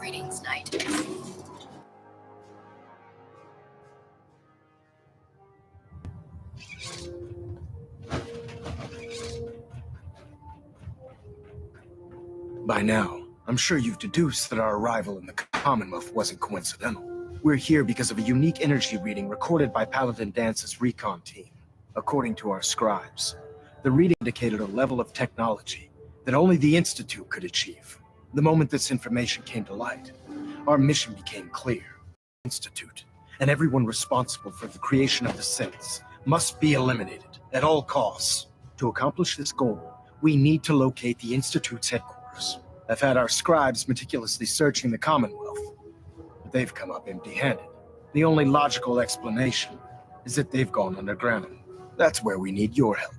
readings night. By now, I'm sure you've deduced that our arrival in the Commonwealth wasn't coincidental. We're here because of a unique energy reading recorded by Paladin Dance's recon team. According to our scribes, the reading indicated a level of technology that only the Institute could achieve. The moment this information came to light, our mission became clear. The Institute, and everyone responsible for the creation of the synths, must be eliminated at all costs. To accomplish this goal, we need to locate the Institute's headquarters. I've had our scribes meticulously searching the Commonwealth, but they've come up empty-handed. The only logical explanation is that they've gone underground. That's where we need your help.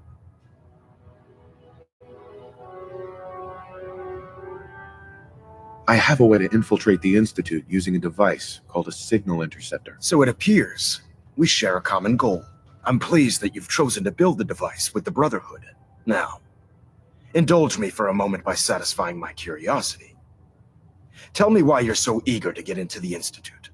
I have a way to infiltrate the Institute using a device called a signal interceptor. So it appears we share a common goal. I'm pleased that you've chosen to build the device with the Brotherhood. Now, indulge me for a moment by satisfying my curiosity. Tell me why you're so eager to get into the Institute.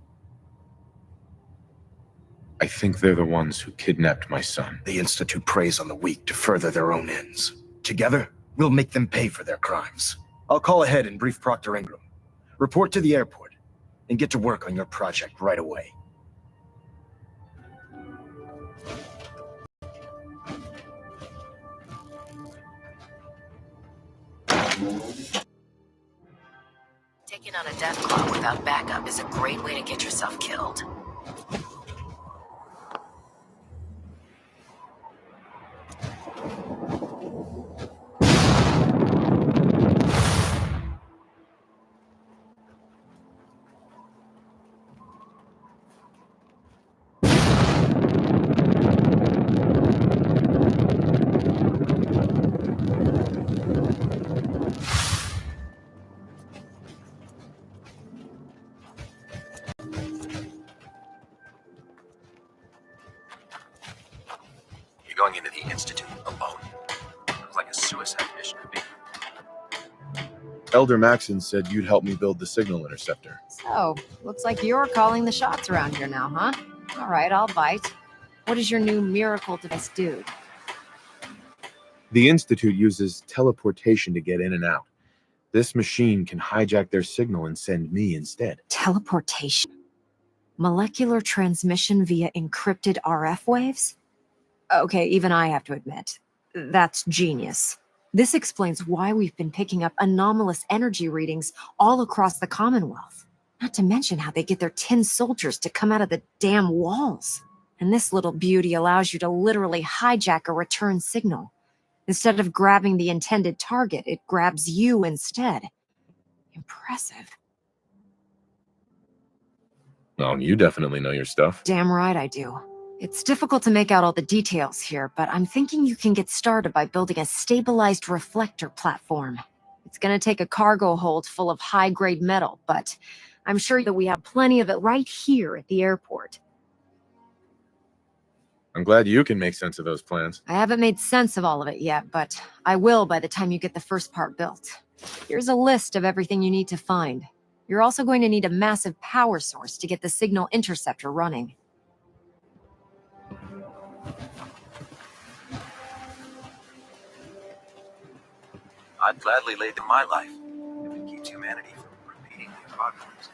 I think they're the ones who kidnapped my son. The Institute preys on the weak to further their own ends. Together, we'll make them pay for their crimes. I'll call ahead and brief Proctor Ingram. Report to the airport, and get to work on your project right away. Taking on a death claw without backup is a great way to get yourself killed. You're going into the Institute alone. Sounds like a suicide mission to me. Elder Maxon said you'd help me build the signal interceptor. So, looks like you're calling the shots around here now, huh? All right, I'll bite. What does your new miracle device do? The Institute uses teleportation to get in and out. This machine can hijack their signal and send me instead. Teleportation? Molecular transmission via encrypted RF waves? Okay, even I have to admit, that's genius. This explains why we've been picking up anomalous energy readings all across the Commonwealth. Not to mention how they get their tin soldiers to come out of the damn walls. And this little beauty allows you to literally hijack a return signal. Instead of grabbing the intended target, it grabs you instead. Impressive. Oh, you definitely know your stuff. Damn right I do. It's difficult to make out all the details here, but I'm thinking you can get started by building a stabilized reflector platform. It's gonna take a cargo hold full of high-grade metal, but I'm sure that we have plenty of it right here at the airport. I'm glad you can make sense of those plans. I haven't made sense of all of it yet, but I will by the time you get the first part built. Here's a list of everything you need to find. You're also going to need a massive power source to get the signal interceptor running. I'd gladly lay down my life if it keeps humanity from repeating the apocalypse.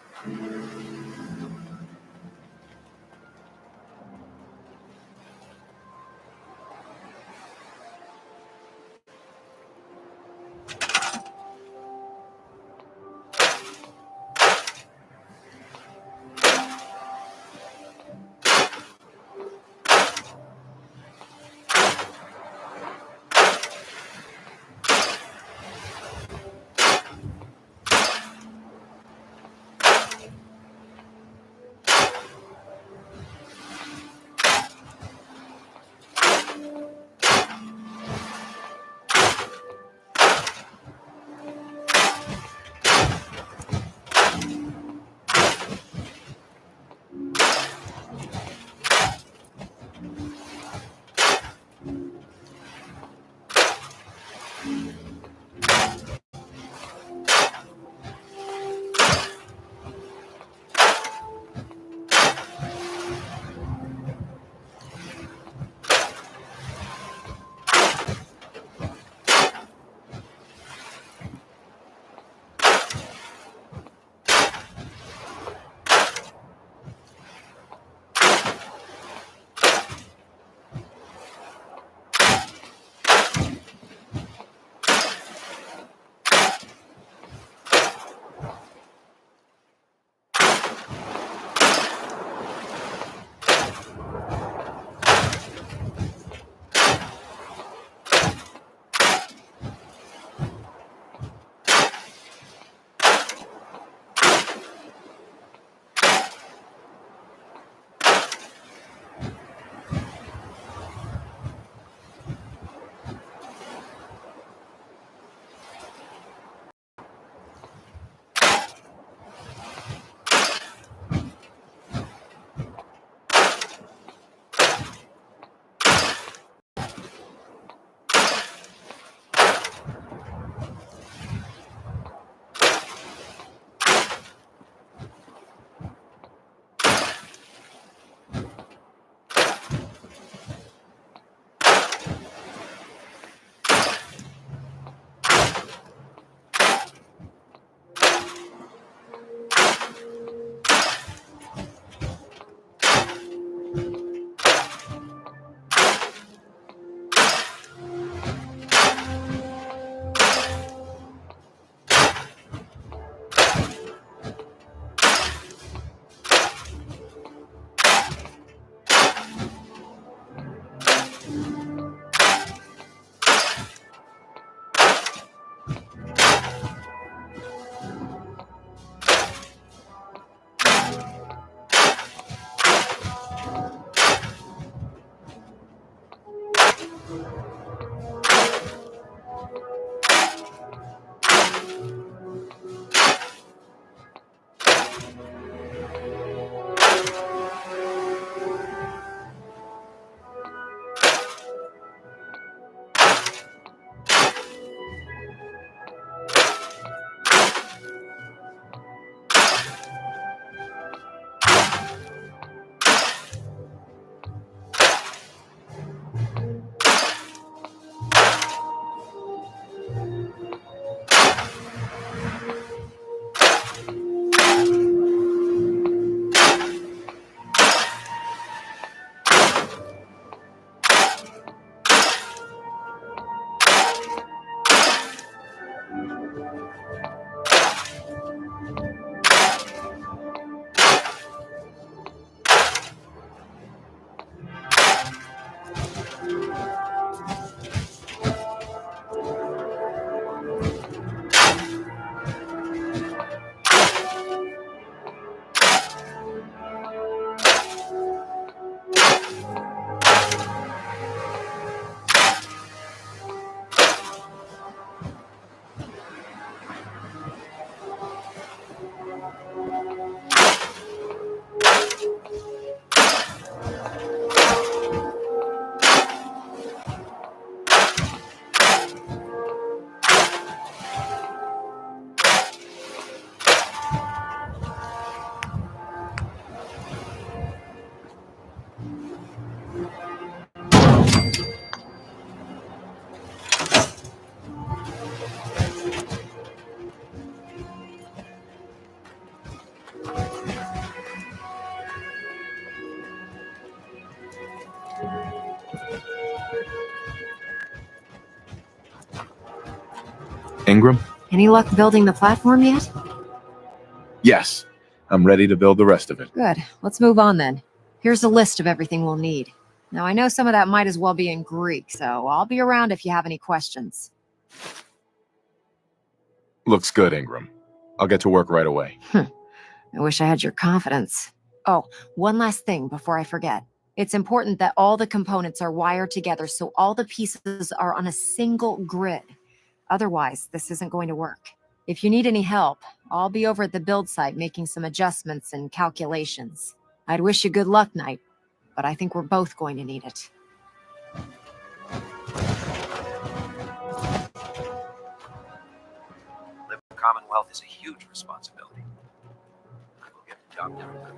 Ingram? Any luck building the platform yet? Yes. I'm ready to build the rest of it. Good. Let's move on then. Here's a list of everything we'll need. Now, I know some of that might as well be in Greek, so I'll be around if you have any questions. Looks good, Ingram. I'll get to work right away. I wish I had your confidence. Oh, one last thing before I forget. It's important that all the components are wired together so all the pieces are on a single grid. Otherwise, this isn't going to work. If you need any help, I'll be over at the build site making some adjustments and calculations. I'd wish you good luck, Knight, but I think we're both going to need it. Living in the Commonwealth is a huge responsibility. I will get the job done.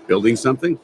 Building something?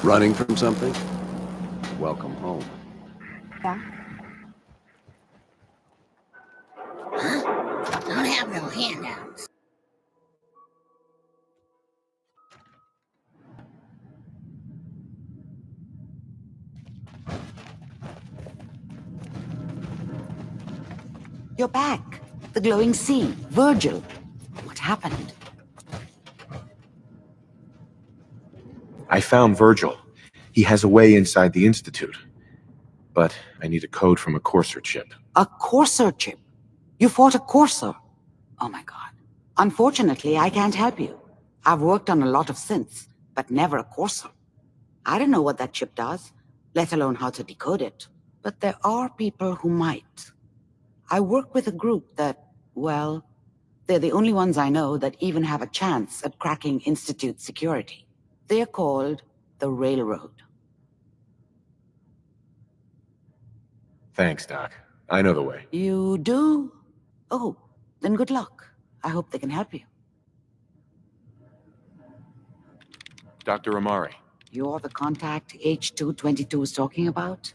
Running from something? Welcome home. Yeah. Don't have no handouts. You're back. The glowing sea. Virgil. What happened? I found Virgil. He has a way inside the Institute. But I need a code from a Courser chip. A Courser chip? You fought a Courser? Oh my god. Unfortunately, I can't help you. I've worked on a lot of synths, but never a Courser. I don't know what that chip does, let alone how to decode it. But there are people who might. I work with a group that, well, they're the only ones I know that even have a chance at cracking Institute security. They're called the Railroad. Thanks, Doc. I know the way. You do? Oh, then good luck. I hope they can help you. Dr. Amari. You're the contact H222 is talking about?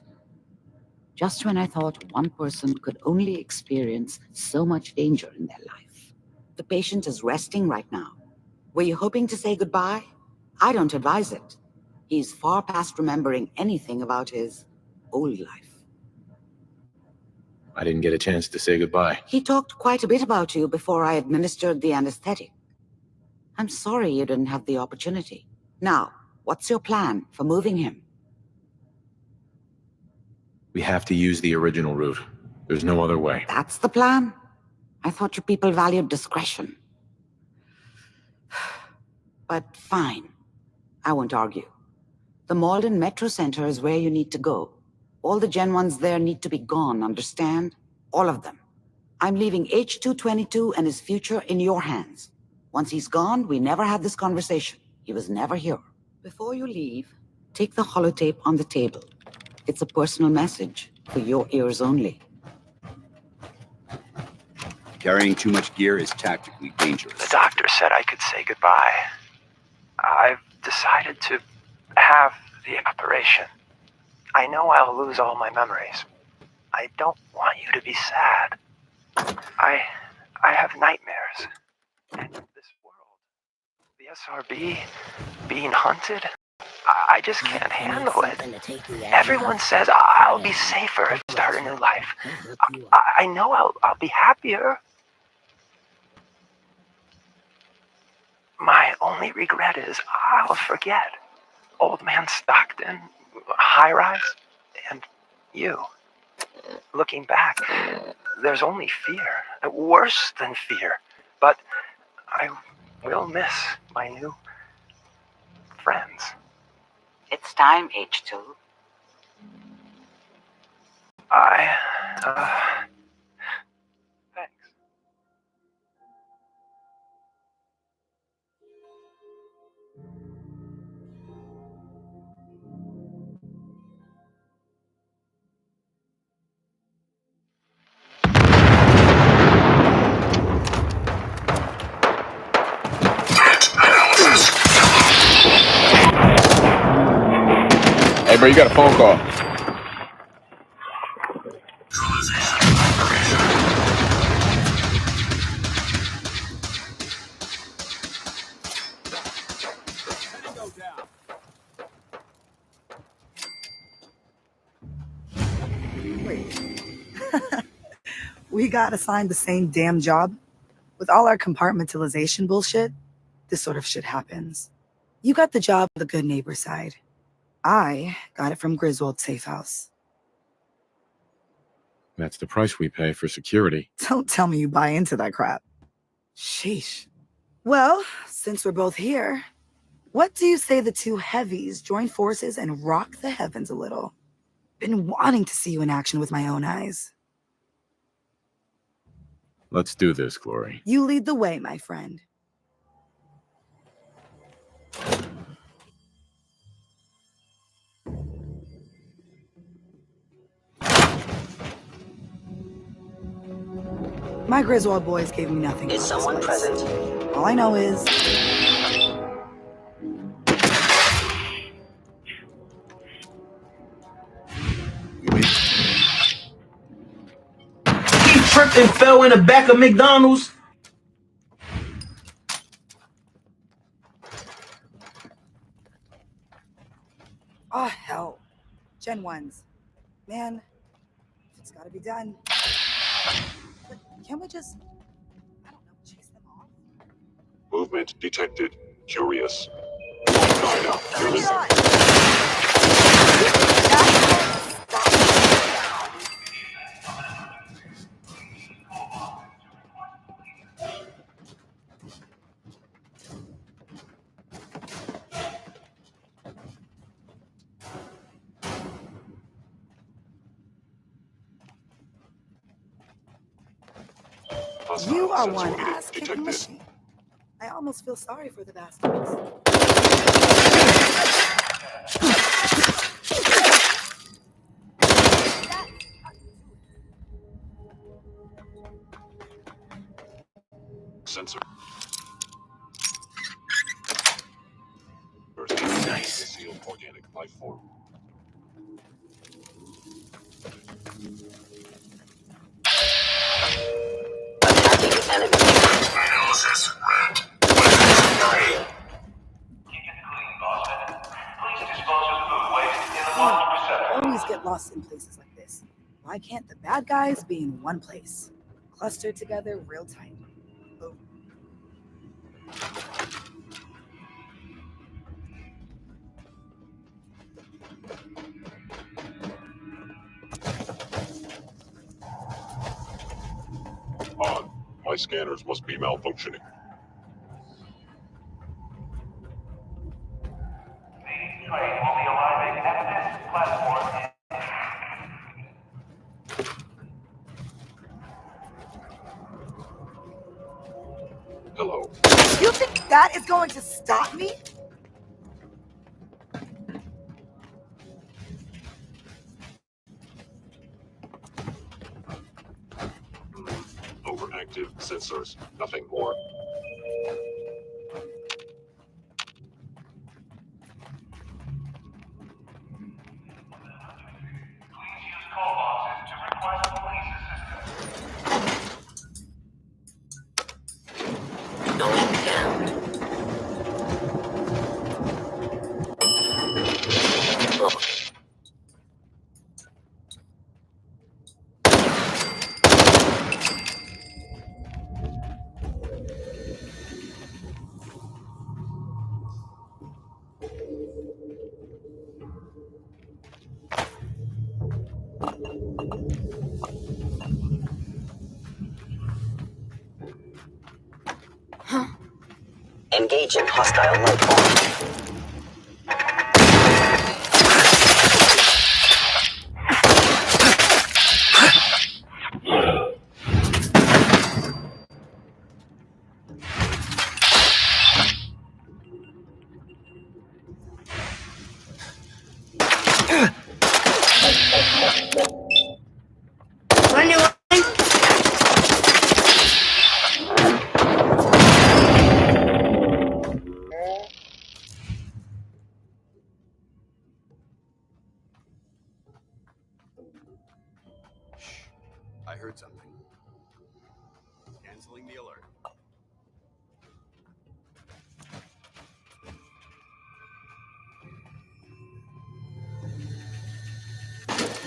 Just when I thought one person could only experience so much danger in their life. The patient is resting right now. Were you hoping to say goodbye? I don't advise it. He's far past remembering anything about his old life. I didn't get a chance to say goodbye. He talked quite a bit about you before I administered the anesthetic. I'm sorry you didn't have the opportunity. Now, what's your plan for moving him? We have to use the original route. There's no other way. That's the plan? I thought you people valued discretion. But fine. I won't argue. The Malden Metro Center is where you need to go. All the Gen 1s there need to be gone, understand? All of them. I'm leaving H222 and his future in your hands. Once he's gone, we never had this conversation. He was never here. Before you leave, take the holotape on the table. It's a personal message for your ears only. Carrying too much gear is tactically dangerous. The doctor said I could say goodbye. I've decided to have the operation. I know I'll lose all my memories. I don't want you to be sad. I have nightmares. And this world, the SRB, being hunted, I just can't handle it. Everyone says I'll be safer, start a new life. I know I'll be happier. My only regret is I'll forget. Old Man Stockton, high rise, and you. Looking back, there's only fear, worse than fear. But I will miss my new friends. It's time, H2. Thanks. Hey, bro, you got a phone call. We got assigned the same damn job. With all our compartmentalization bullshit, this sort of shit happens. You got the job on the good neighbor side. I got it from Griswold's safe house. That's the price we pay for security. Don't tell me you buy into that crap. Sheesh. Well, since we're both here, what do you say the two heavies join forces and rock the heavens a little? Been wanting to see you in action with my own eyes. Let's do this, Glory. You lead the way, my friend. My Griswold boys gave me nothing. Is someone present? All I know is tripped and fell in the back of McDonald's? Oh, hell. Gen 1s. Man, it's gotta be done. But can't we just, I don't know, chase them off? Movement detected. Curious. Bring it on! You are one ass-kicking machine. I almost feel sorry for the bastards. Sensor. Nice. Organic life form. Attacking enemy. Analysis red. Always get lost in places like this. Why can't the bad guys be in one place? Clustered together real tight. Boom. On. My scanners must be malfunctioning. Hello. You think that is going to stop me? Overactive sensors. Nothing more. Going down. Oh, engaging hostile life form. I heard something. Canceling the alert.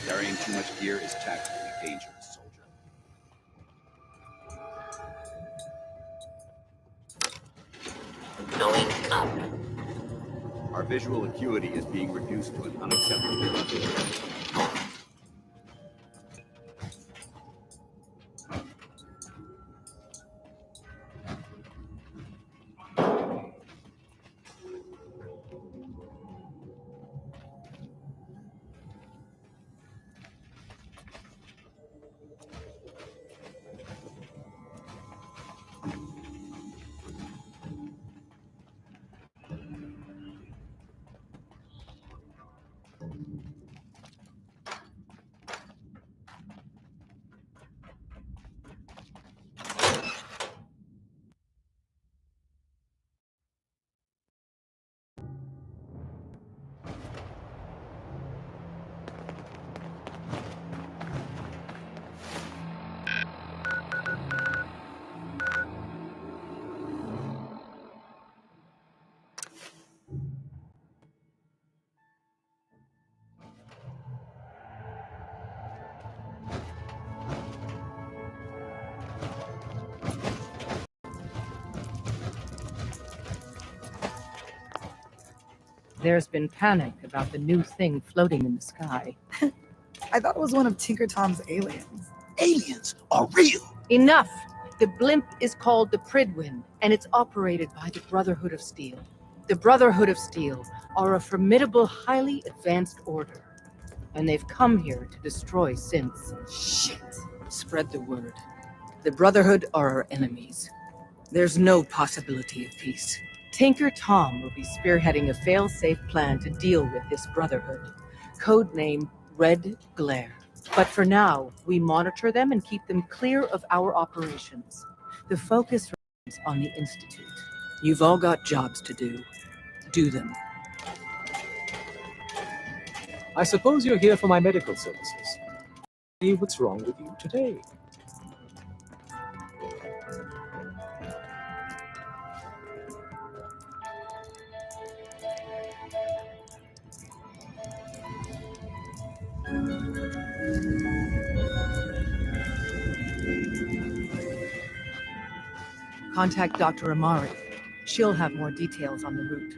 Carrying too much gear is tactically dangerous, soldier. Going up. Our visual acuity is being reduced to an unacceptable level. There's been panic about the new thing floating in the sky. I thought it was one of Tinker Tom's aliens. Aliens are real. Enough! The blimp is called the Pridwin, and it's operated by the Brotherhood of Steel. The Brotherhood of Steel are a formidable, highly advanced order, and they've come here to destroy synths. Shit. Spread the word. The Brotherhood are our enemies. There's no possibility of peace. Tinker Tom will be spearheading a fail-safe plan to deal with this Brotherhood. Codename Red Glare. But for now, we monitor them and keep them clear of our operations. The focus remains on the Institute. You've all got jobs to do. Do them. I suppose you're here for my medical services. See what's wrong with you today. Contact Dr. Amari. She'll have more details on the route.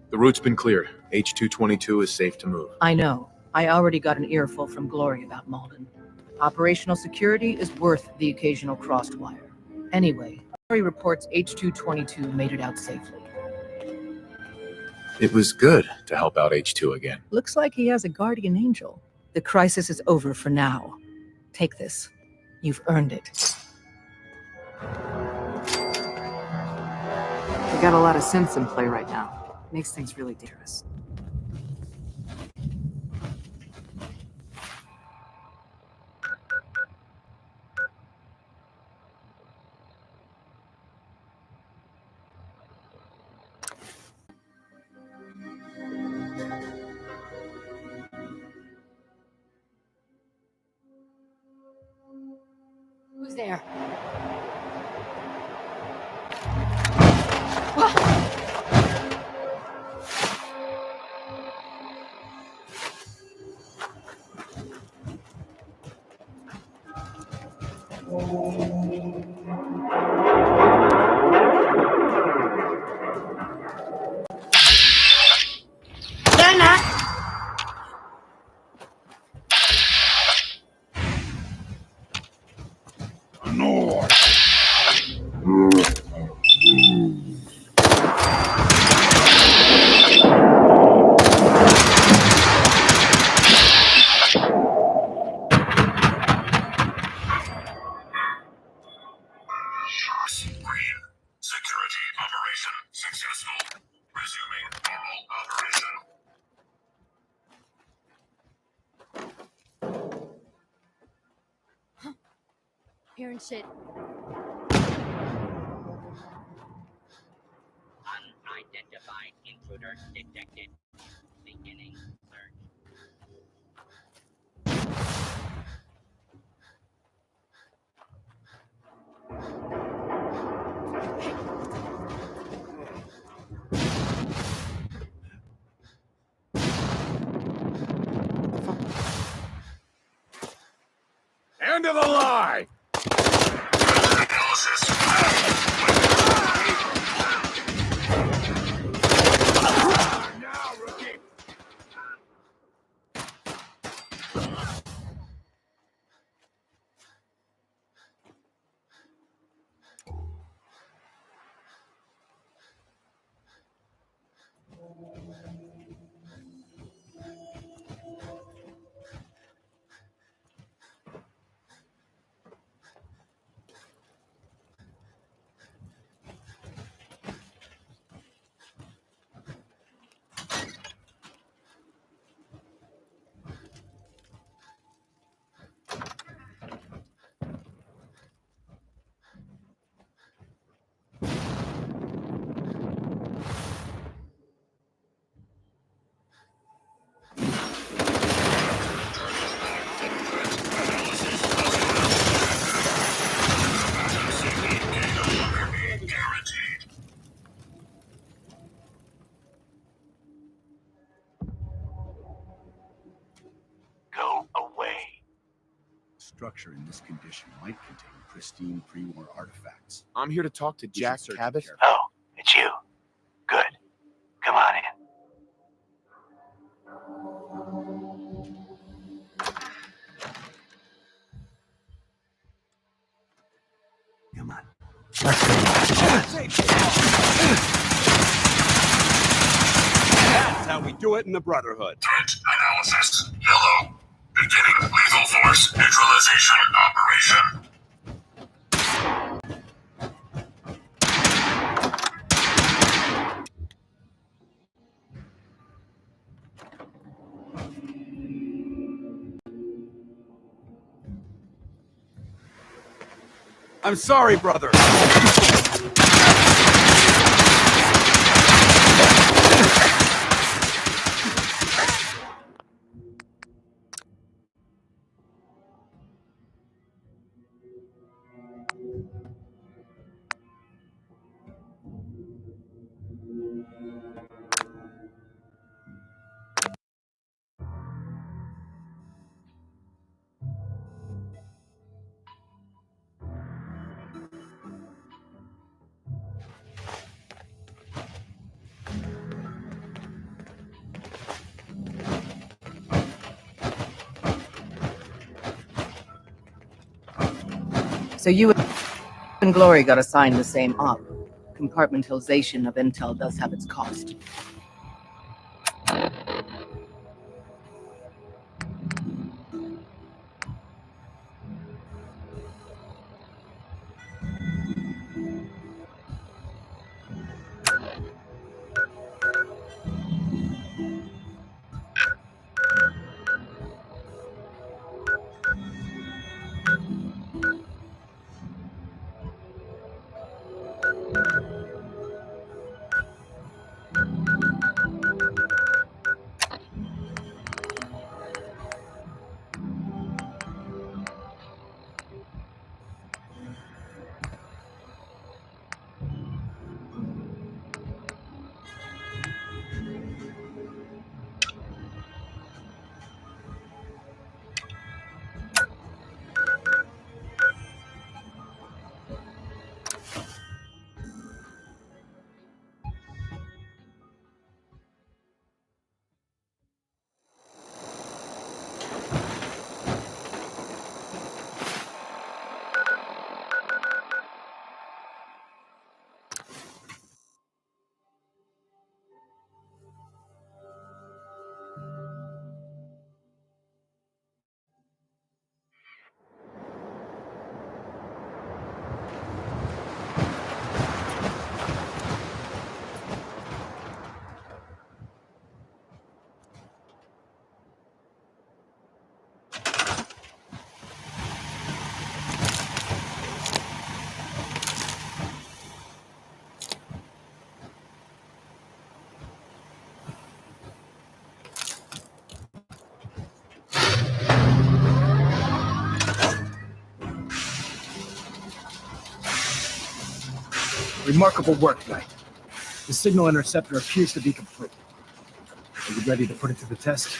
The route's been cleared. H-222 is safe to move. I know. I already got an earful from Glory about MODDED. Operational security is worth the occasional crossed wire. Anyway, Glory reports H-222 made it out safely. It was good to help out H2 again. Looks like he has a guardian angel. The crisis is over for now. Take this. You've earned it. We got a lot of synths in play right now. Makes things really dangerous. Who's there? Security operation successful. Resuming normal operation. Hearing shit. Unidentified intruder detected. Beginning search. End of the line! Go away. Structure in this condition might contain pristine pre-war artifacts. I'm here to talk to Jack search it Cabot. carefully. Oh, it's you. Good. Come on in. That's how we do it in the Brotherhood. Threat analysis. Hello. Beginning lethal force neutralization operation. I'm sorry, brother. So you and Glory got assigned the same op. Compartmentalization of intel does have its cost. Remarkable work, Knight. The signal interceptor appears to be complete. Are you ready to put it to the test?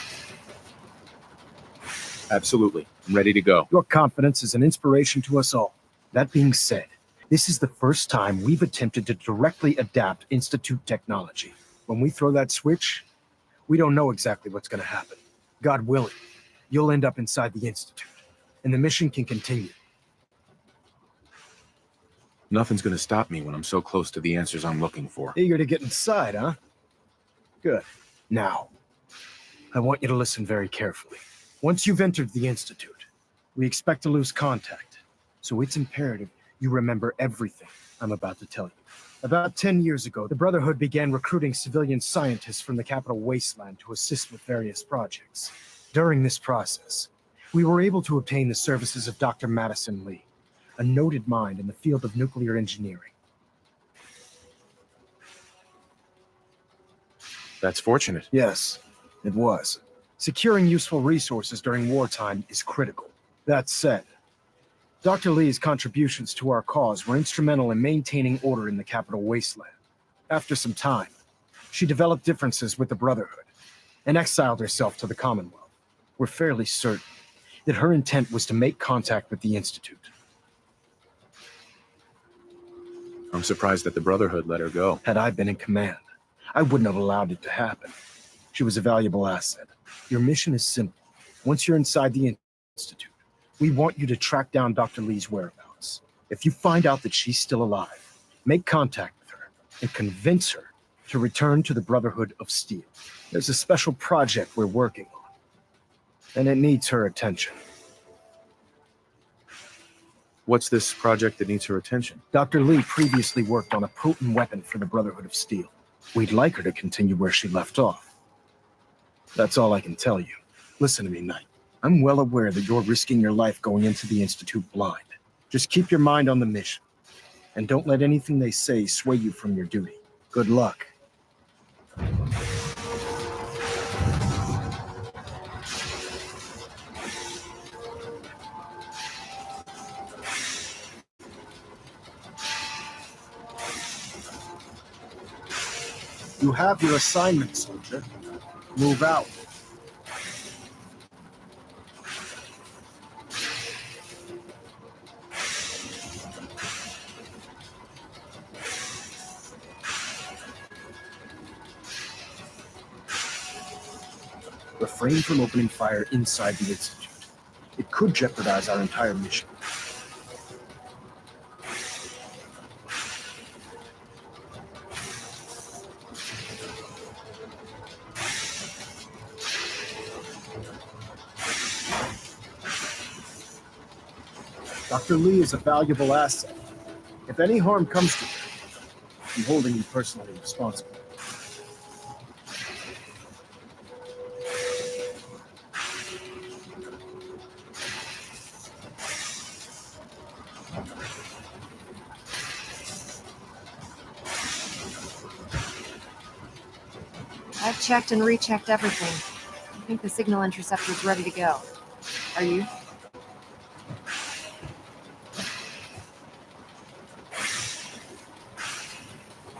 Absolutely. I'm ready to go. Your confidence is an inspiration to us all. That being said, this is the first time we've attempted to directly adapt Institute technology. When we throw that switch, we don't know exactly what's going to happen. God willing, you'll end up inside the Institute, and the mission can continue. Nothing's going to stop me when I'm so close to the answers I'm looking for. Eager to get inside, huh? Good. Now, I want you to listen very carefully. Once you've entered the Institute, we expect to lose contact, so it's imperative you remember everything I'm about to tell you. About 10 years ago, the Brotherhood began recruiting civilian scientists from the capital wasteland to assist with various projects. During this process, we were able to obtain the services of Dr. Madison Lee, a noted mind in the field of nuclear engineering. That's fortunate. Yes, it was. Securing useful resources during wartime is critical. That said, Dr. Lee's contributions to our cause were instrumental in maintaining order in the capital wasteland. After some time, she developed differences with the Brotherhood and exiled herself to the Commonwealth. We're fairly certain that her intent was to make contact with the Institute. I'm surprised that the Brotherhood let her go. Had I been in command, I wouldn't have allowed it to happen. She was a valuable asset. Your mission is simple. Once you're inside the Institute, we want you to track down Dr. Lee's whereabouts. If you find out that she's still alive, make contact with her and convince her to return to the Brotherhood of Steel. There's a special project we're working on, and it needs her attention. What's this project that needs her attention? Dr. Lee previously worked on a potent weapon for the Brotherhood of Steel. We'd like her to continue where she left off. That's all I can tell you. Listen to me, Knight. I'm well aware that you're risking your life going into the Institute blind. Just keep your mind on the mission, and don't let anything they say sway you from your duty. Good luck. You have your assignment, soldier. Move out. Refrain from opening fire inside the Institute. It could jeopardize our entire mission. Dr. Lee is a valuable asset. If any harm comes to her, I'm holding you personally responsible. I've checked and rechecked everything. I think the signal interceptor is ready to go. Are you?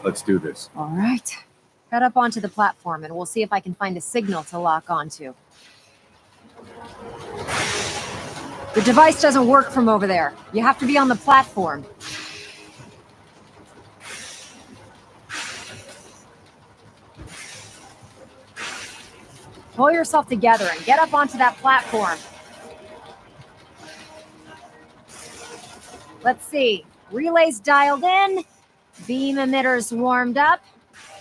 Let's do this. All right. Head up onto the platform and we'll see if I can find a signal to lock onto. The device doesn't work from over there. You have to be on the platform. Pull yourself together and get up onto that platform. Let's see. Relays dialed in. Beam emitters warmed up.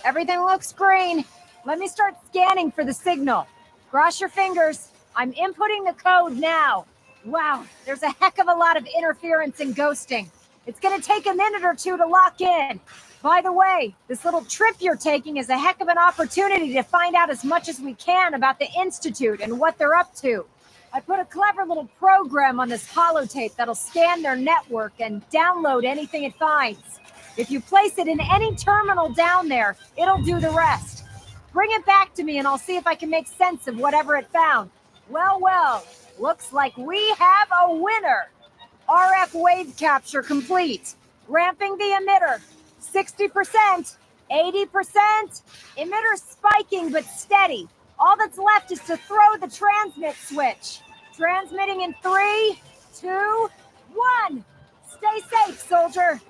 Everything looks green. Let me start scanning for the signal. Cross your fingers. I'm inputting the code now. Wow, there's a heck of a lot of interference and ghosting. It's gonna take a minute or two to lock in. By the way, this little trip you're taking is a heck of an opportunity to find out as much as we can about the Institute and what they're up to. I put a clever little program on this holotape that'll scan their network and download anything it finds. If you place it in any terminal down there, it'll do the rest. Bring it back to me and I'll see if I can make sense of whatever it found. Well, well, looks like we have a winner. RF wave capture complete. Ramping the emitter. 60%, 80%. Emitter spiking but steady. All that's left is to throw the transmit switch. Transmitting in 3, 2, 1. Stay safe, soldier.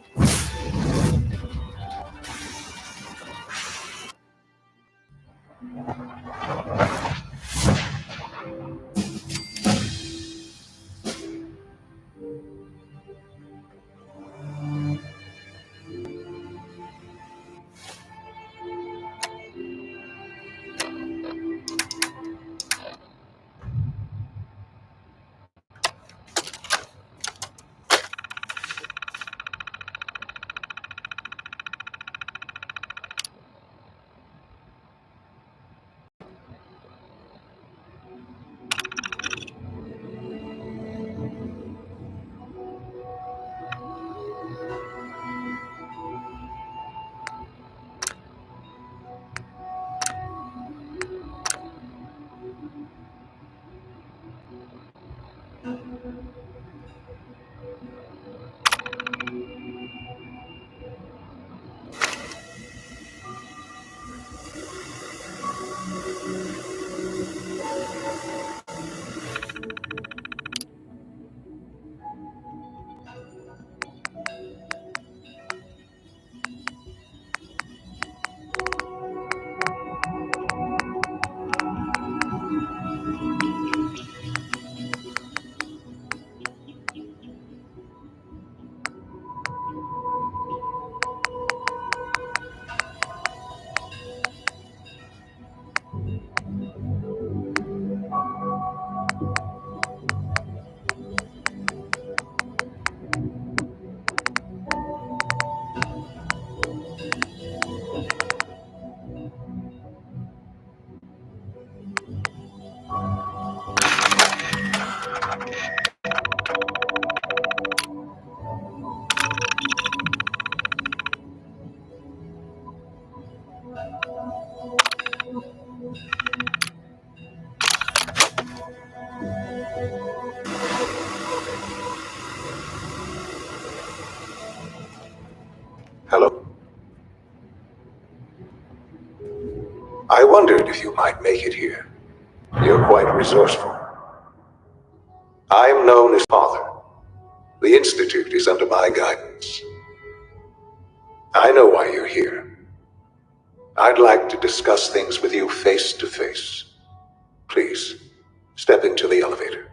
wondered if you might make it here. You're quite resourceful. I am known as Father. The Institute is under my guidance. I know why you're here. I'd like to discuss things with you face to face. Please, step into the elevator.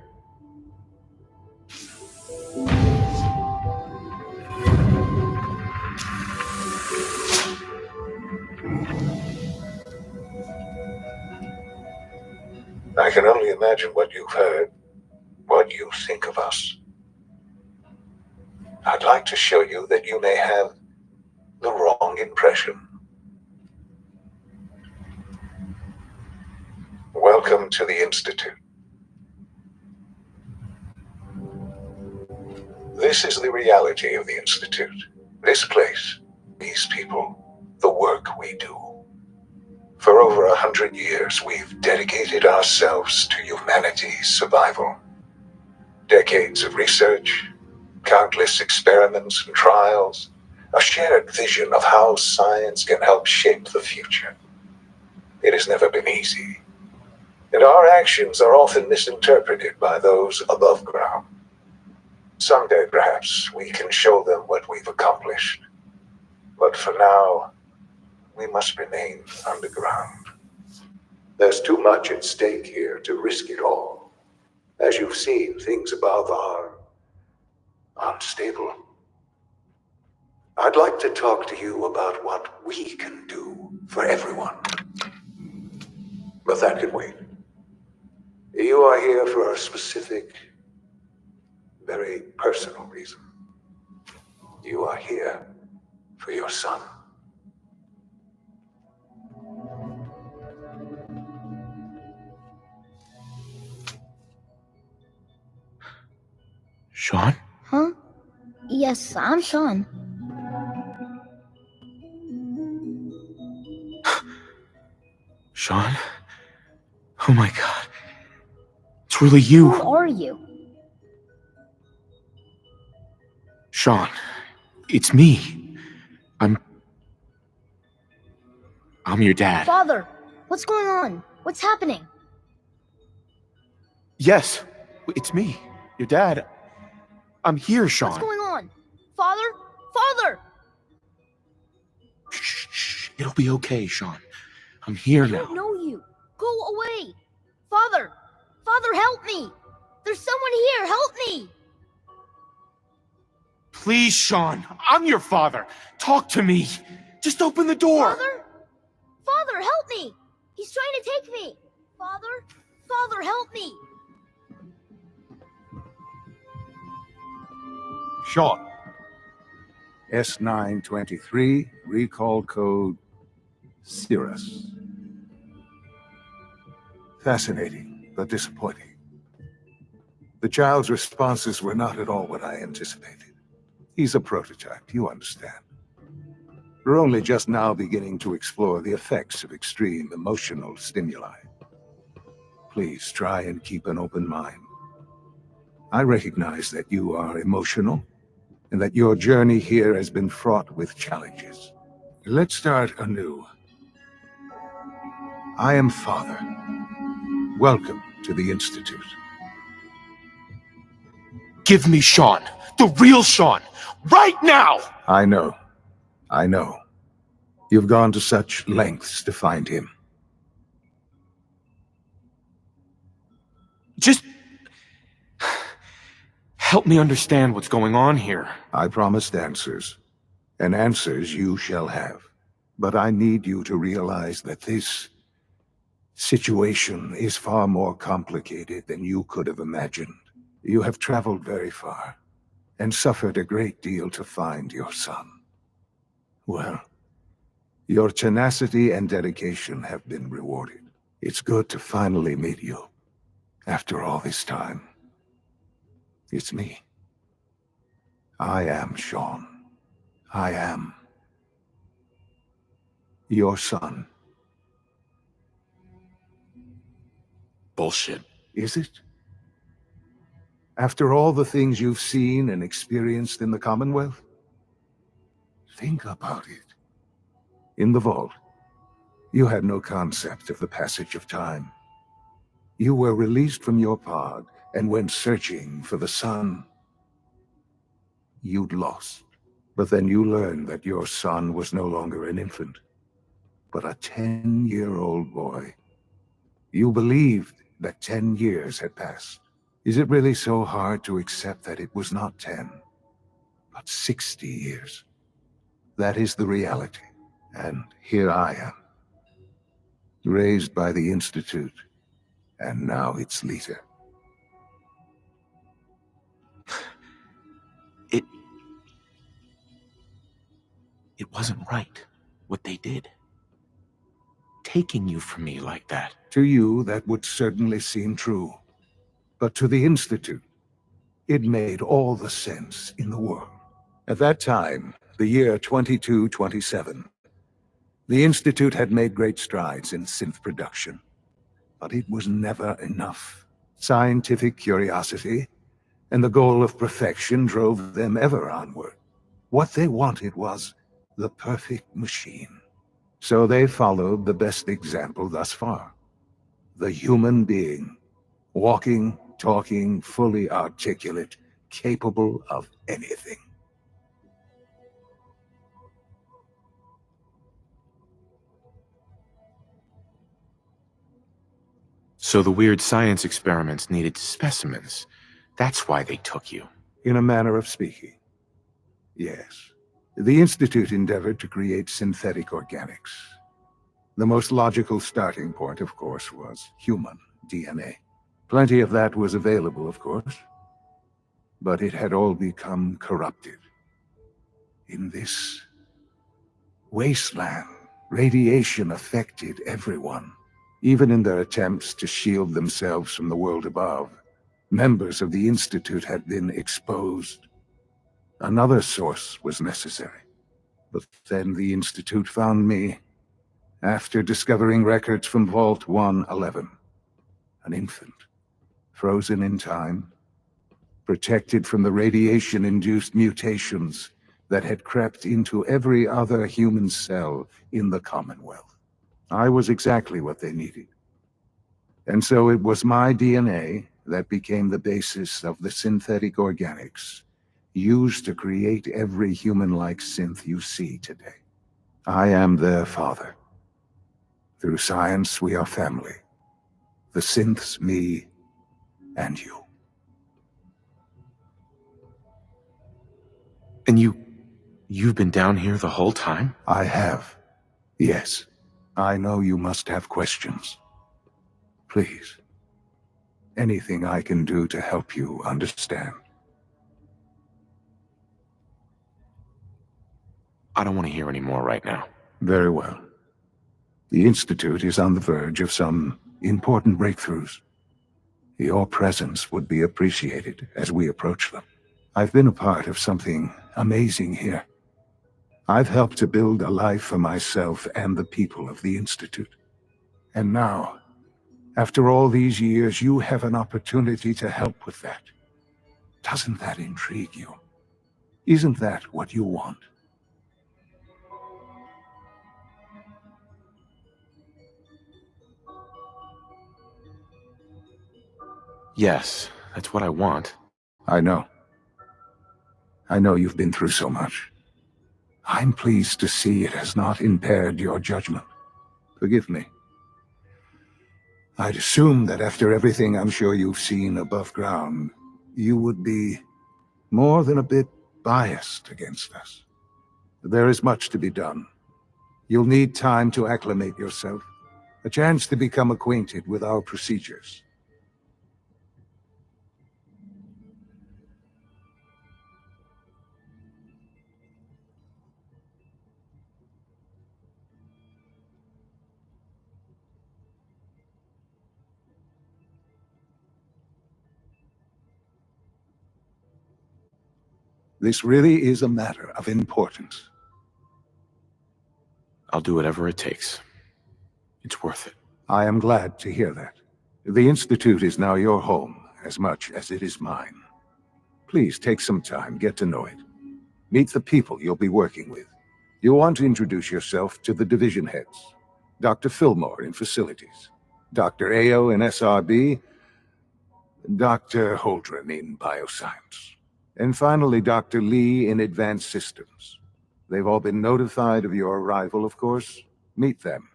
I can only imagine what you've heard, what you think of us. I'd like to show you that you may have the wrong impression. Welcome to the Institute. This is the reality of the Institute. This place, these people, the work we do. For over 100 years, we've dedicated ourselves to humanity's survival. Decades of research, countless experiments and trials, a shared vision of how science can help shape the future. It has never been easy, and our actions are often misinterpreted by those above ground. Someday, perhaps, we can show them what we've accomplished. But for now, we must remain underground. There's too much at stake here to risk it all. As you've seen, things above are unstable. I'd like to talk to you about what we can do for everyone. But that can wait. You are here for a specific, very personal reason. You are here for your son. Sean? Huh? Yes, I'm Sean. Sean? Oh my god. It's really you. Who are you? Sean, it's me. I'm your dad. Father, what's going on? What's happening? Yes, it's me, your dad. I'm here, Sean. What's going on? Father? Father! Shh. It'll be okay, Sean. I'm here now. I don't know you. Go away. Father! Father, help me! There's someone here. Help me! Please, Sean. I'm your father. Talk to me. Just open the door. Father? Father, help me! He's trying to take me! Father? Father, help me! Sean. S923, recall code Cirrus. Fascinating, but disappointing. The child's responses were not at all what I anticipated. He's a prototype, you understand. We're only just now beginning to explore the effects of extreme emotional stimuli. Please try and keep an open mind. I recognize that you are emotional, and that your journey here has been fraught with challenges. Let's start anew. I am Father. Welcome to the Institute. Give me Sean. The real Sean. Right now! I know. You've gone to such lengths to find him. Just help me understand what's going on here. I promised answers, and answers you shall have. But I need you to realize that this situation is far more complicated than you could have imagined. You have traveled very far, and suffered a great deal to find your son. Well, your tenacity and dedication have been rewarded. It's good to finally meet you, after all this time. It's me. I am Sean. I am your son. Bullshit. Is it? After all the things you've seen and experienced in the Commonwealth? Think about it. In the vault, You had no concept of the passage of time. You were released from your pod and went searching for the sun you'd lost. But then you learned that your son was no longer an infant, but a 10-year-old boy. You believed that 10 years had passed. Is it really so hard to accept that it was not 10, but 60 years? That is the reality. And here I am, raised by the Institute, and now its leader. It wasn't right, what they did. Taking you from me like that. To you, that would certainly seem true. But to the Institute, it made all the sense in the world. At that time, the year 2227, the Institute had made great strides in synth production. But it was never enough. Scientific curiosity and the goal of perfection drove them ever onward. What they wanted was the perfect machine. So they followed the best example thus far. The human being. Walking, talking, fully articulate, capable of anything. So the weird science experiments needed specimens. That's why they took you. In a manner of speaking. Yes. The Institute endeavored to create synthetic organics. The most logical starting point, of course, was human DNA. Plenty of that was available, of course. But it had all become corrupted. In this wasteland, radiation affected everyone. Even in their attempts to shield themselves from the world above, members of the Institute had been exposed. Another source was necessary. But then the Institute found me, after discovering records from Vault 111. An infant, frozen in time, protected from the radiation-induced mutations that had crept into every other human cell in the Commonwealth. I was exactly what they needed. And so it was my DNA that became the basis of the synthetic organics used to create every human-like synth you see today. I am their father. Through science, we are family. The synths, me, and you. And you've been down here the whole time? I have. Yes. I know you must have questions. Please. Anything I can do to help you understand. I don't want to hear any more right now. Very well. The Institute is on the verge of some important breakthroughs. Your presence would be appreciated as we approach them. I've been a part of something amazing here. I've helped to build a life for myself and the people of the Institute. And now, after all these years, you have an opportunity to help with that. Doesn't that intrigue you? Isn't that what you want? Yes, that's what I want. I know. I know you've been through so much. I'm pleased to see it has not impaired your judgment. Forgive me. I'd assumed that after everything I'm sure you've seen above ground, you would be more than a bit biased against us. There is much to be done. You'll need time to acclimate yourself, a chance to become acquainted with our procedures. This really is a matter of importance. I'll do whatever it takes. It's worth it. I am glad to hear that. The Institute is now your home, as much as it is mine. Please take some time, get to know it. Meet the people you'll be working with. You'll want to introduce yourself to the division heads. Dr. Fillmore in Facilities, Dr. Ao in SRB, Dr. Holdren in Bioscience, and finally Dr. Lee in Advanced Systems. They've all been notified of your arrival, of course. Meet them,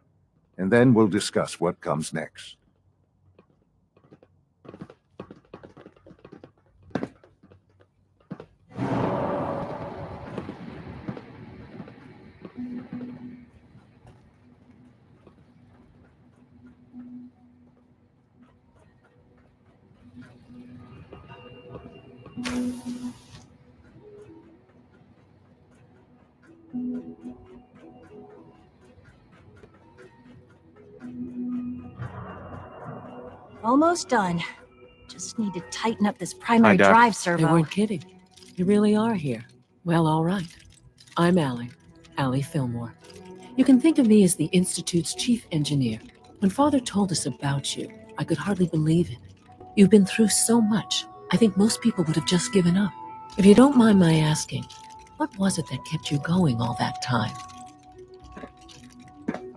and then we'll discuss what comes next. Almost done. Just need to tighten up this primary Doc. drive They servo. weren't kidding. You really are here. Well, all right. I'm Allie Fillmore. You can think of me as the Institute's chief engineer. When Father told us about you, I could hardly believe it. You've been through so much, I think most people would have just given up. If you don't mind my asking, what was it that kept you going all that time?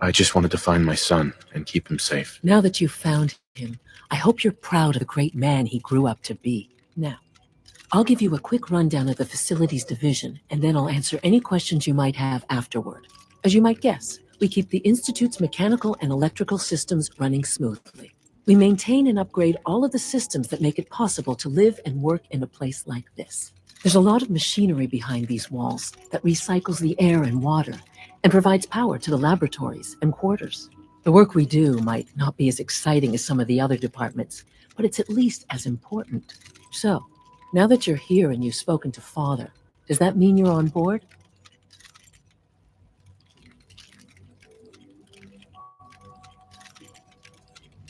I just wanted to find my son and keep him safe. Now that you've found him, I hope you're proud of the great man he grew up to be. Now, I'll give you a quick rundown of the Facilities Division, and then I'll answer any questions you might have afterward. As you might guess, we keep the Institute's mechanical and electrical systems running smoothly. We maintain and upgrade all of the systems that make it possible to live and work in a place like this. There's a lot of machinery behind these walls that recycles the air and water and provides power to the laboratories and quarters. The work we do might not be as exciting as some of the other departments, but it's at least as important. So, now that you're here and you've spoken to Father, does that mean you're on board?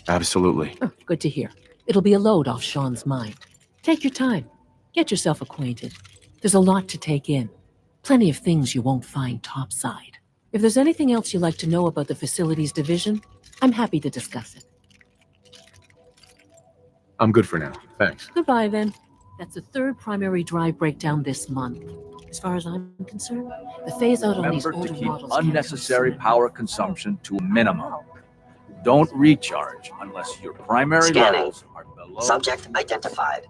Absolutely. Oh, good to hear. It'll be a load off Sean's mind. Take your time. Get yourself acquainted. There's a lot to take in. Plenty of things you won't find topside. If there's anything else you'd like to know about the Facilities Division, I'm happy to discuss it. I'm good for now. Thanks. Goodbye, then. That's the third primary drive breakdown this month. As far as I'm concerned, the phase-out on these Remember older to keep models can't unnecessary be seen. power consumption to a minimum. Don't recharge unless your primary Scanning. levels are below. Subject identified.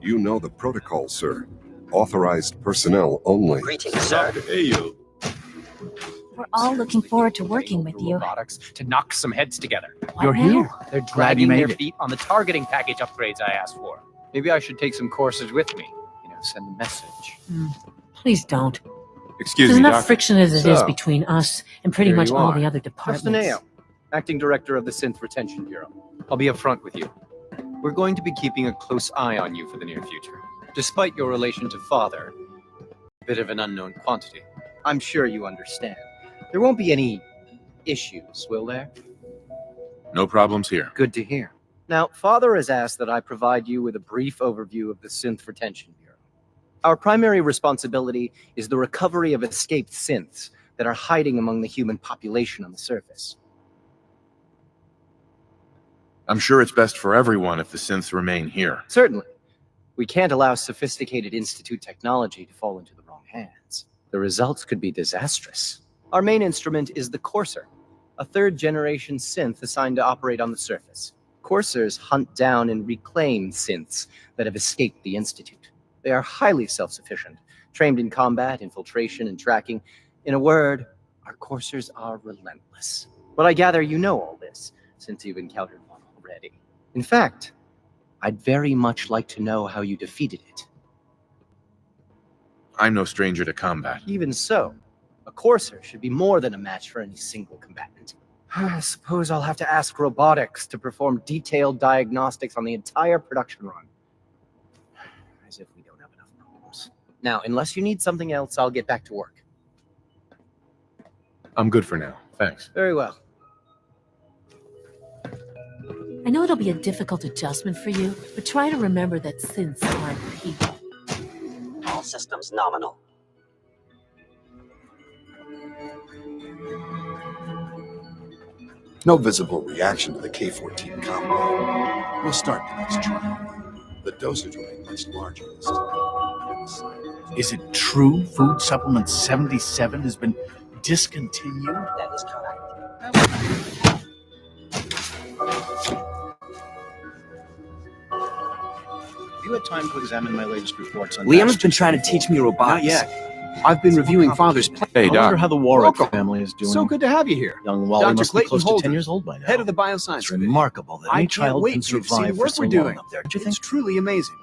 You know the protocol, sir. Authorized personnel only. Greetings, sir. We're all looking forward to working with you. Robotics to knock some heads together. You're here. They're Glad you dragging made their it. feet on the targeting package upgrades I asked for. Maybe I should take some courses with me. Send a message. Please don't. Excuse There's me, enough Doctor. friction as it is So, between us and pretty here much you all are. the other departments. Preston Acting Director of the Synth Retention Bureau. I'll be upfront with you. We're going to be keeping a close eye on you for the near future. Despite your relation to Father, a bit of an unknown quantity. I'm sure you understand. There won't be any issues, will there? No problems here. Good to hear. Now, Father has asked that I provide you with a brief overview of the Synth Retention Bureau. Our primary responsibility is the recovery of escaped synths that are hiding among the human population on the surface. I'm sure it's best for everyone if the synths remain here. Certainly. We can't allow sophisticated Institute technology to fall into the wrong hands. The results could be disastrous. Our main instrument is the Courser, a third-generation synth assigned to operate on the surface. Coursers hunt down and reclaim synths that have escaped the Institute. They are highly self-sufficient, trained in combat, infiltration, and tracking. In a word, our Coursers are relentless. But I gather you know all this, since you've encountered one already. In fact, I'd very much like to know how you defeated it. I'm no stranger to combat. Even so, a Courser should be more than a match for any single combatant. I suppose I'll have to ask robotics to perform detailed diagnostics on the entire production run. As if we don't have enough problems. Now, unless you need something else, I'll get back to work. I'm good for now. Thanks. Very well. I know it'll be a difficult adjustment for you, but try to remember that synths aren't people. All systems nominal. No visible reaction to the K-14 combo. We'll start the next trial. The dosage will be much larger this time. Is it true Food Supplement 77 has been discontinued? That is correct. had time to examine my latest reports on Liam's been trying to teach me robotics. Not yet. I've been reviewing Father's plan. Hey, I wonder Doc. how the Warwick Welcome. family is doing. So good to have you here. Young Wally Dr. must be Clayton close to Holden, 10 years old by now. Head of the bioscience It's division. remarkable that I any can't child wait can for you to see the survive for work so we're long doing. up there. Don't you It's think? truly amazing.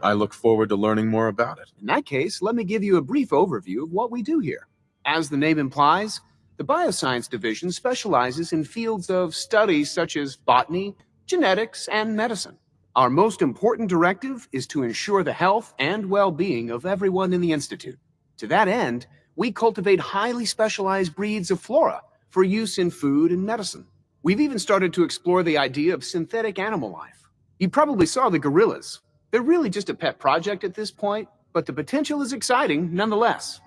I look forward to learning more about it. In that case, let me give you a brief overview of what we do here. As the name implies, the Bioscience Division specializes in fields of studies such as botany, genetics, and medicine. Our most important directive is to ensure the health and well-being of everyone in the Institute. To that end, we cultivate highly specialized breeds of flora for use in food and medicine. We've even started to explore the idea of synthetic animal life. You probably saw the gorillas. They're really just a pet project at this point, but the potential is exciting nonetheless.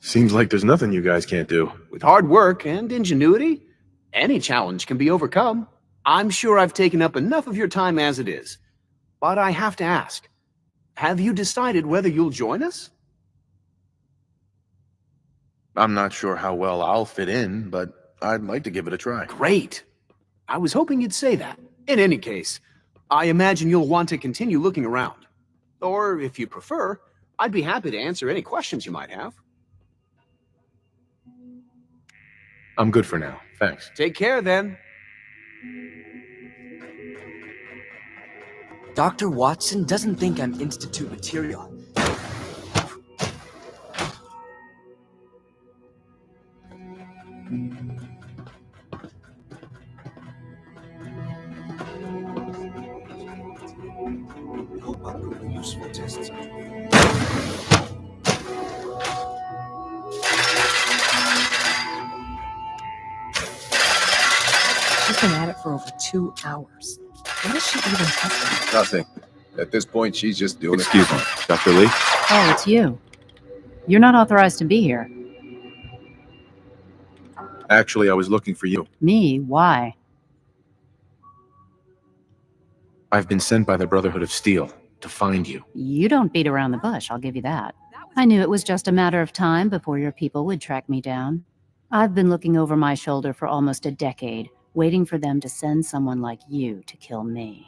Seems like there's nothing you guys can't do. With hard work and ingenuity, any challenge can be overcome. I'm sure I've taken up enough of your time as it is, but I have to ask, have you decided whether you'll join us? I'm not sure how well I'll fit in, but I'd like to give it a try. Great. I was hoping you'd say that. In any case, I imagine you'll want to continue looking around. Or, if you prefer, I'd be happy to answer any questions you might have. I'm good for now. Thanks. Take care, then. Dr. Watson doesn't think I'm Institute material. Hope I'll prove a useful test subject. She's been at it for over 2 hours. What is she even testing? Nothing. At this point, she's just doing Excuse me, Dr. Lee? Oh, it's you. You're not authorized to be here. Actually, I was looking for you. Me? Why? I've been sent by the Brotherhood of Steel to find you. You don't beat around the bush, I'll give you that. I knew it was just a matter of time before your people would track me down. I've been looking over my shoulder for almost a decade, waiting for them to send someone like you to kill me.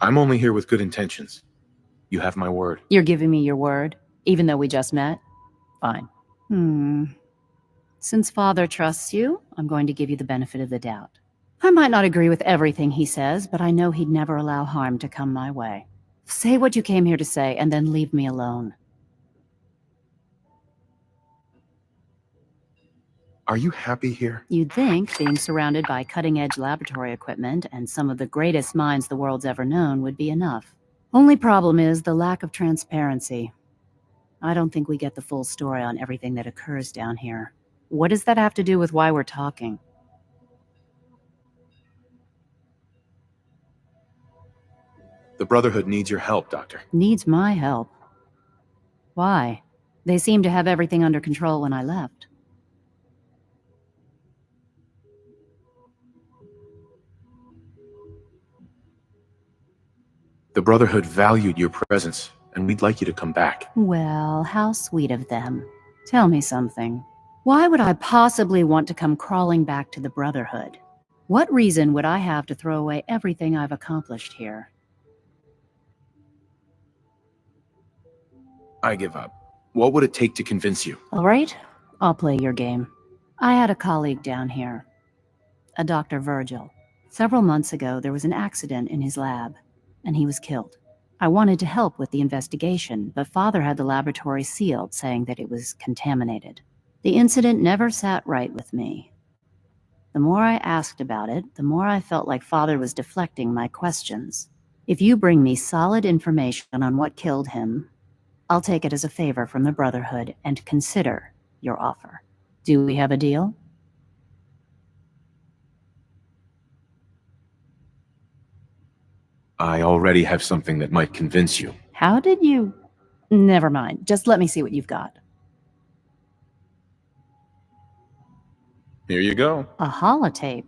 I'm only here with good intentions. You have my word. You're giving me your word, even though we just met? Fine. Since Father trusts you, I'm going to give you the benefit of the doubt. I might not agree with everything he says, but I know he'd never allow harm to come my way. Say what you came here to say, and then leave me alone. Are you happy here? You'd think being surrounded by cutting-edge laboratory equipment and some of the greatest minds the world's ever known would be enough. Only problem is the lack of transparency. I don't think we get the full story on everything that occurs down here. What does that have to do with why we're talking? The Brotherhood needs your help, Doctor. Needs my help. Why? They seemed to have everything under control when I left. The Brotherhood valued your presence, and we'd like you to come back. Well, how sweet of them. Tell me something. Why would I possibly want to come crawling back to the Brotherhood? What reason would I have to throw away everything I've accomplished here? I give up. What would it take to convince you? All right, I'll play your game. I had a colleague down here, a Dr. Virgil. Several months ago, there was an accident in his lab, and he was killed. I wanted to help with the investigation, but Father had the laboratory sealed, saying that it was contaminated. The incident never sat right with me. The more I asked about it, the more I felt like Father was deflecting my questions. If you bring me solid information on what killed him, I'll take it as a favor from the Brotherhood and consider your offer. Do we have a deal? I already have something that might convince you. How did you... Never mind. Just let me see what you've got. Here you go. A holotape?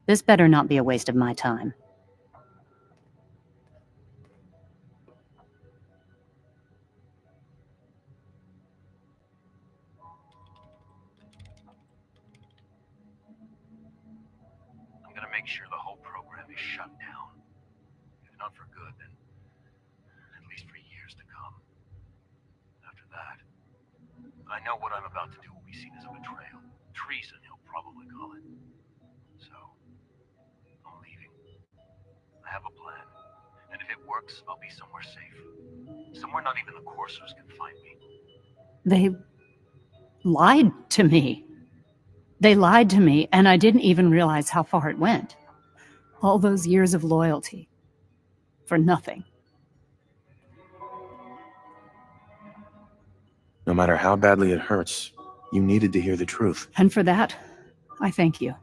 This better not be a waste of my time. make sure the whole program is shut down. If not for good, then at least for years to come. After that, I know what I'm about to do will be seen as a betrayal. Treason, he'll probably call it. So, I'm leaving. I have a plan. And if it works, I'll be somewhere safe. Somewhere not even the coursers can find me. They lied to me. They lied to me, and I didn't even realize how far it went. All those years of loyalty. For nothing. No matter how badly it hurts, you needed to hear the truth. And for that, I thank you.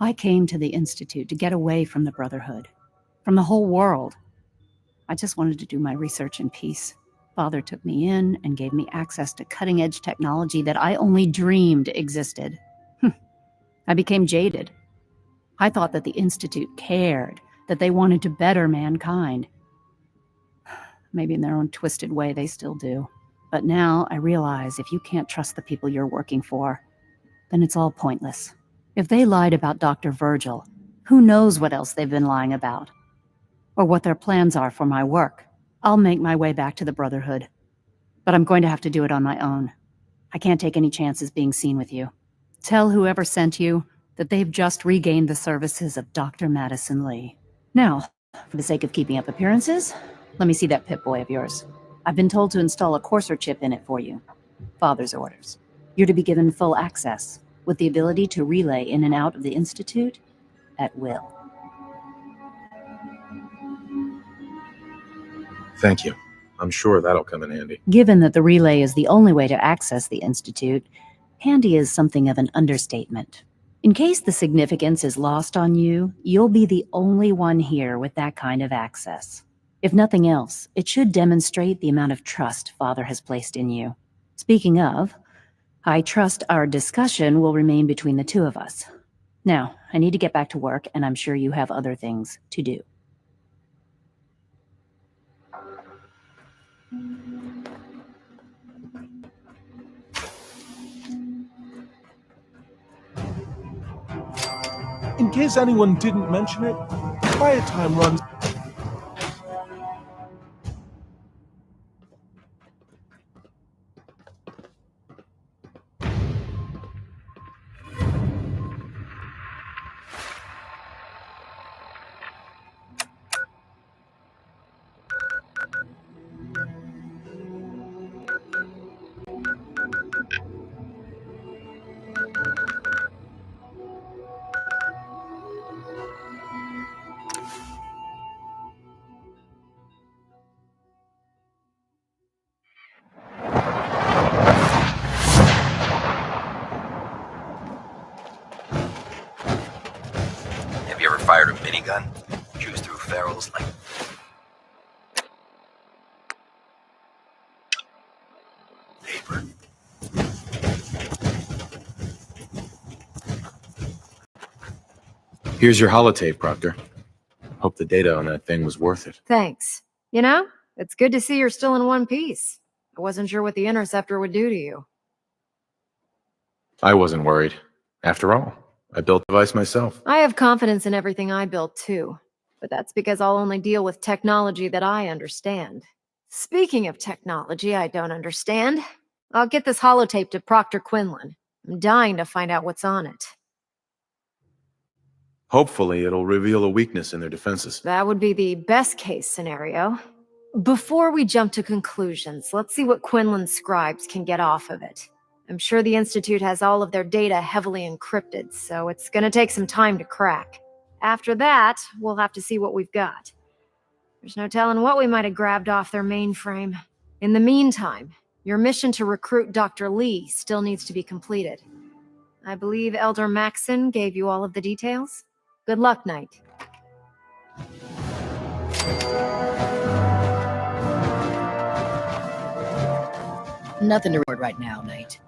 I came to the Institute to get away from the Brotherhood. From the whole world. I just wanted to do my research in peace. Father took me in and gave me access to cutting-edge technology that I only dreamed existed. I became jaded. I thought that the Institute cared, that they wanted to better mankind. Maybe in their own twisted way they still do. But now I realize if you can't trust the people you're working for, then it's all pointless. If they lied about Dr. Virgil, who knows what else they've been lying about? Or what their plans are for my work. I'll make my way back to the Brotherhood. But I'm going to have to do it on my own. I can't take any chances being seen with you. Tell whoever sent you that they've just regained the services of Dr. Madison Lee. Now, for the sake of keeping up appearances, let me see that Pip-Boy of yours. I've been told to install a courser chip in it for you. Father's orders. You're to be given full access, with the ability to relay in and out of the Institute at will. Thank you. I'm sure that'll come in handy. Given that the relay is the only way to access the Institute, handy is something of an understatement. In case the significance is lost on you, you'll be the only one here with that kind of access. If nothing else, it should demonstrate the amount of trust Father has placed in you. Speaking of, I trust our discussion will remain between the two of us. Now, I need to get back to work, and I'm sure you have other things to do. In case anyone didn't mention it, quiet time runs. Have you ever fired a minigun? Cruise through ferals like... paper. Here's your holotape, Proctor. Hope the data on that thing was worth it. Thanks. You know, it's good to see you're still in one piece. I wasn't sure what the Interceptor would do to you. I wasn't worried. After all, I built the device myself. I have confidence in everything I built too, but that's because I'll only deal with technology that I understand. Speaking of technology I don't understand, I'll get this holotape to Proctor Quinlan. I'm dying to find out what's on it. Hopefully, it'll reveal a weakness in their defenses. That would be the best case scenario. Before we jump to conclusions, let's see what Quinlan's scribes can get off of it. I'm sure the Institute has all of their data heavily encrypted, so it's gonna take some time to crack. After that, we'll have to see what we've got. There's no telling what we might have grabbed off their mainframe. In the meantime, your mission to recruit Dr. Lee still needs to be completed. I believe Elder Maxon gave you all of the details? Good luck, Knight. Nothing to report right now, Knight.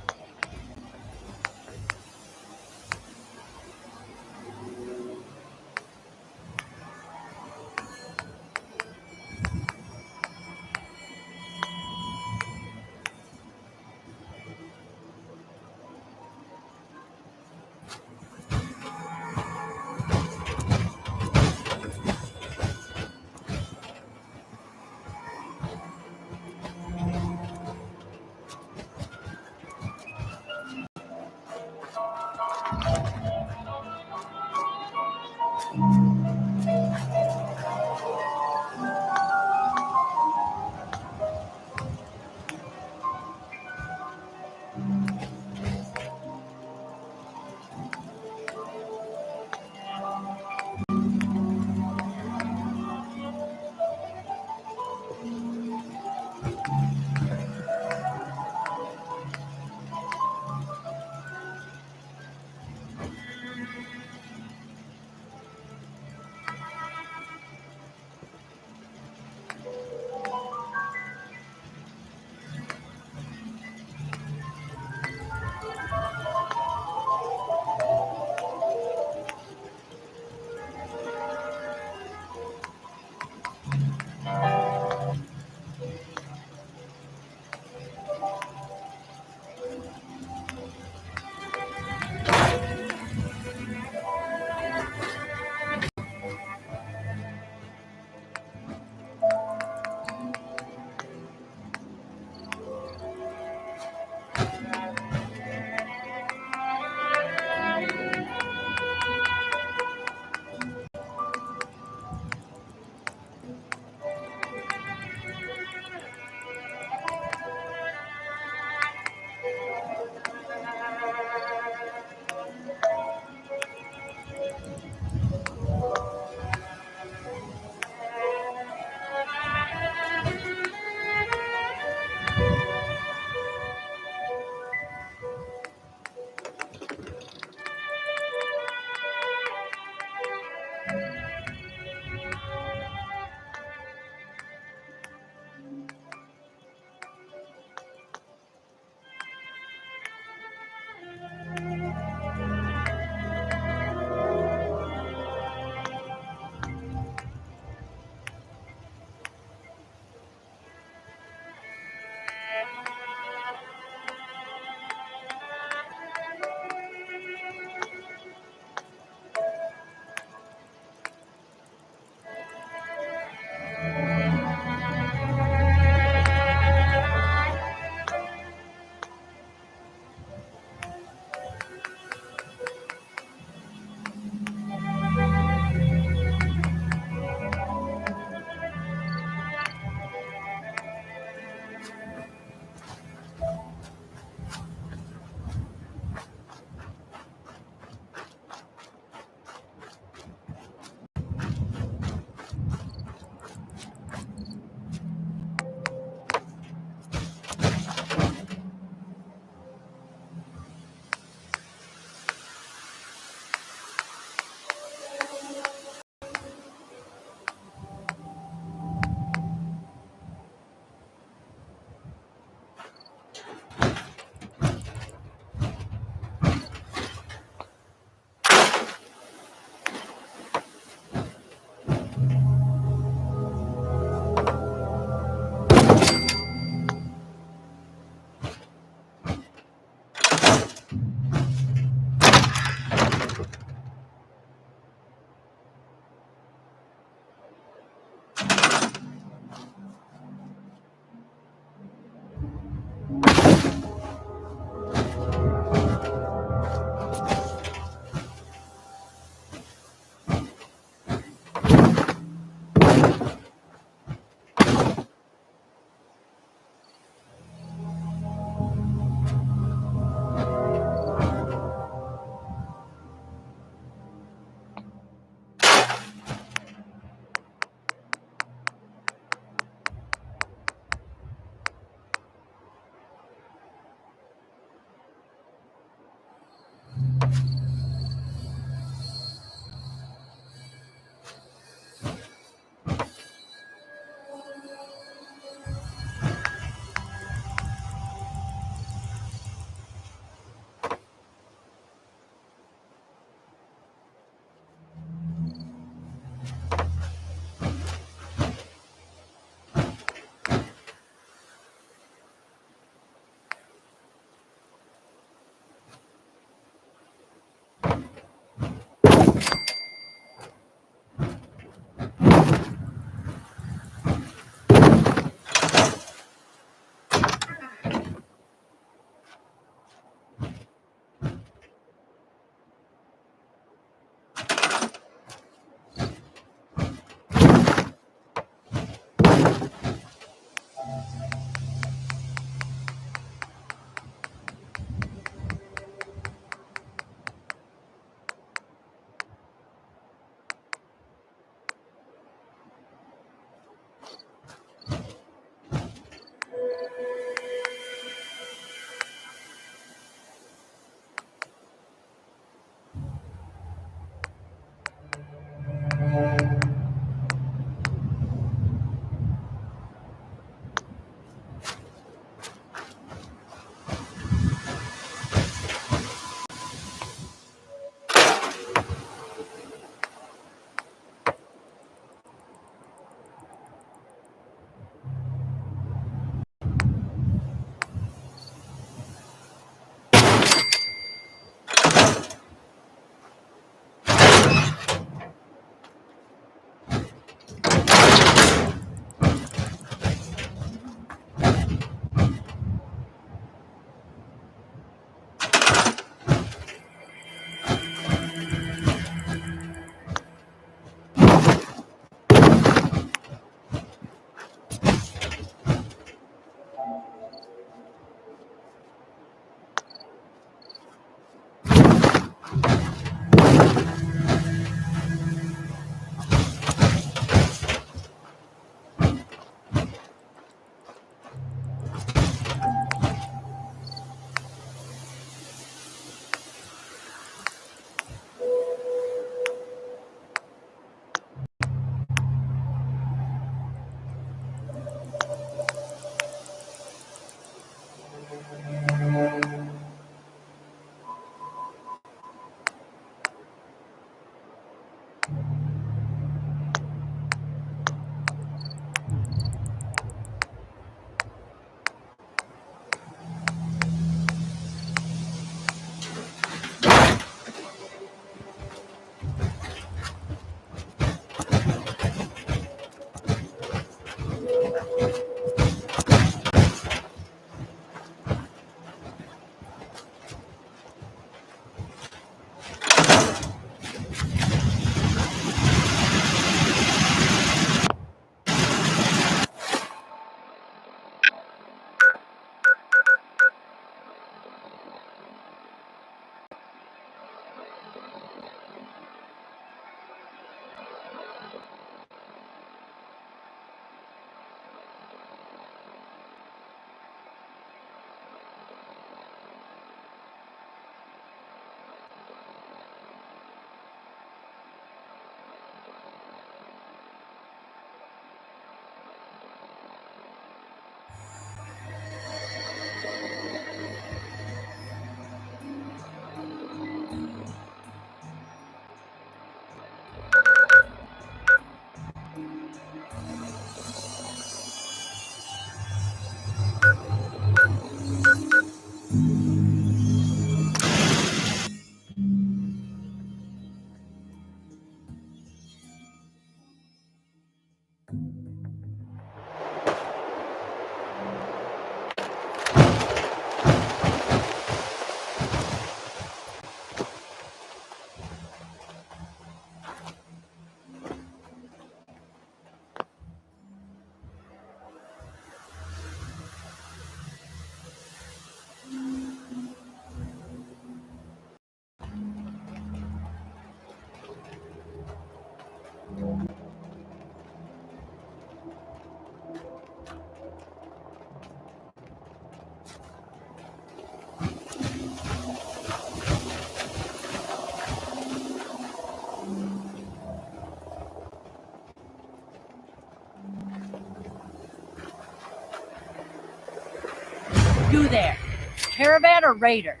You there. Caravan or raider?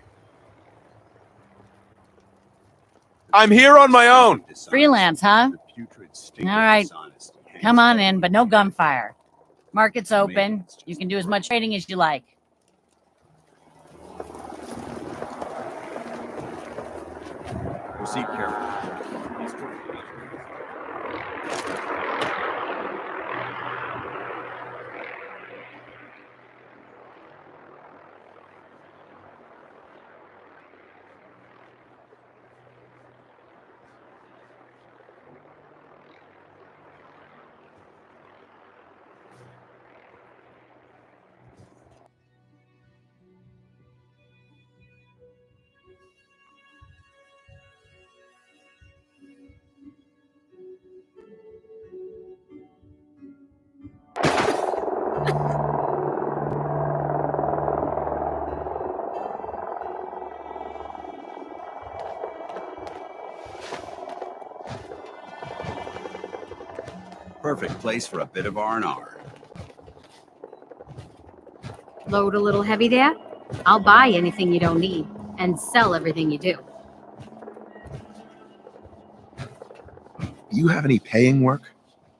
I'm here on my own. Freelance, huh? All right. Come on in, but no gunfire. Market's open. You can do as much trading as you like. Proceed carefully. Perfect place for a bit of R&R. Load a little heavy there? I'll buy anything you don't need and sell everything you do. You have any paying work?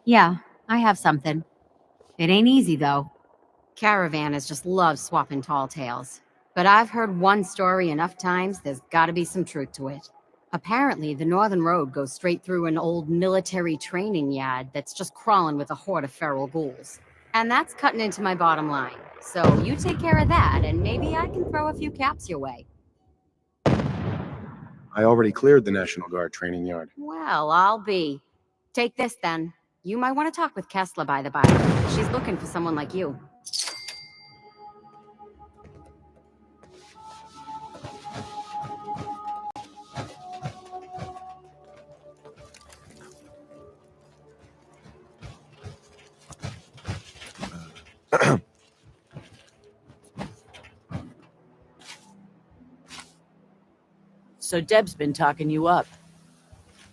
Yeah, I have something. It ain't easy, though. Caravanners just love swapping tall tales. But I've heard one story enough times, there's gotta be some truth to it. Apparently, the Northern Road goes straight through an old military training yard that's just crawling with a horde of feral ghouls. And that's cutting into my bottom line. So you take care of that, and maybe I can throw a few caps your way. I already cleared the National Guard training yard. Well, I'll be. Take this, then. You might want to talk with Kessler, by the by. She's looking for someone like you. So Deb's been talking you up.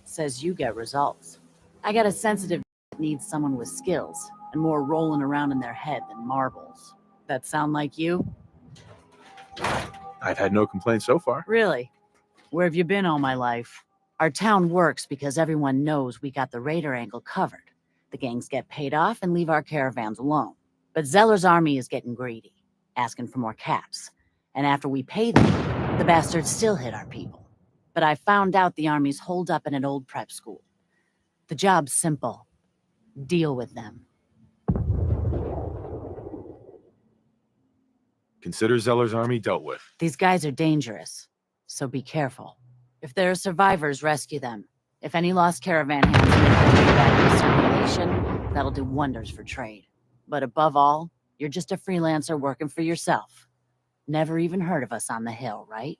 Says you get results. I got a sensitive that needs someone with skills and more rolling around in their head than marbles. That sound like you? I've had no complaints so far. Really? Where have you been all my life? Our town works because everyone knows we got the raider angle covered. The gangs get paid off and leave our caravans alone. But Zeller's army is getting greedy, asking for more caps. And after we pay them, the bastards still hit our people. But I found out the army's holed up in an old prep school. The job's simple. Deal with them. Consider Zeller's army dealt with. These guys are dangerous, so be careful. If there are survivors, rescue them. If any lost caravan hands make their way back into circulation, that'll do wonders for trade. But above all, you're just a freelancer working for yourself. Never even heard of us on the hill, right?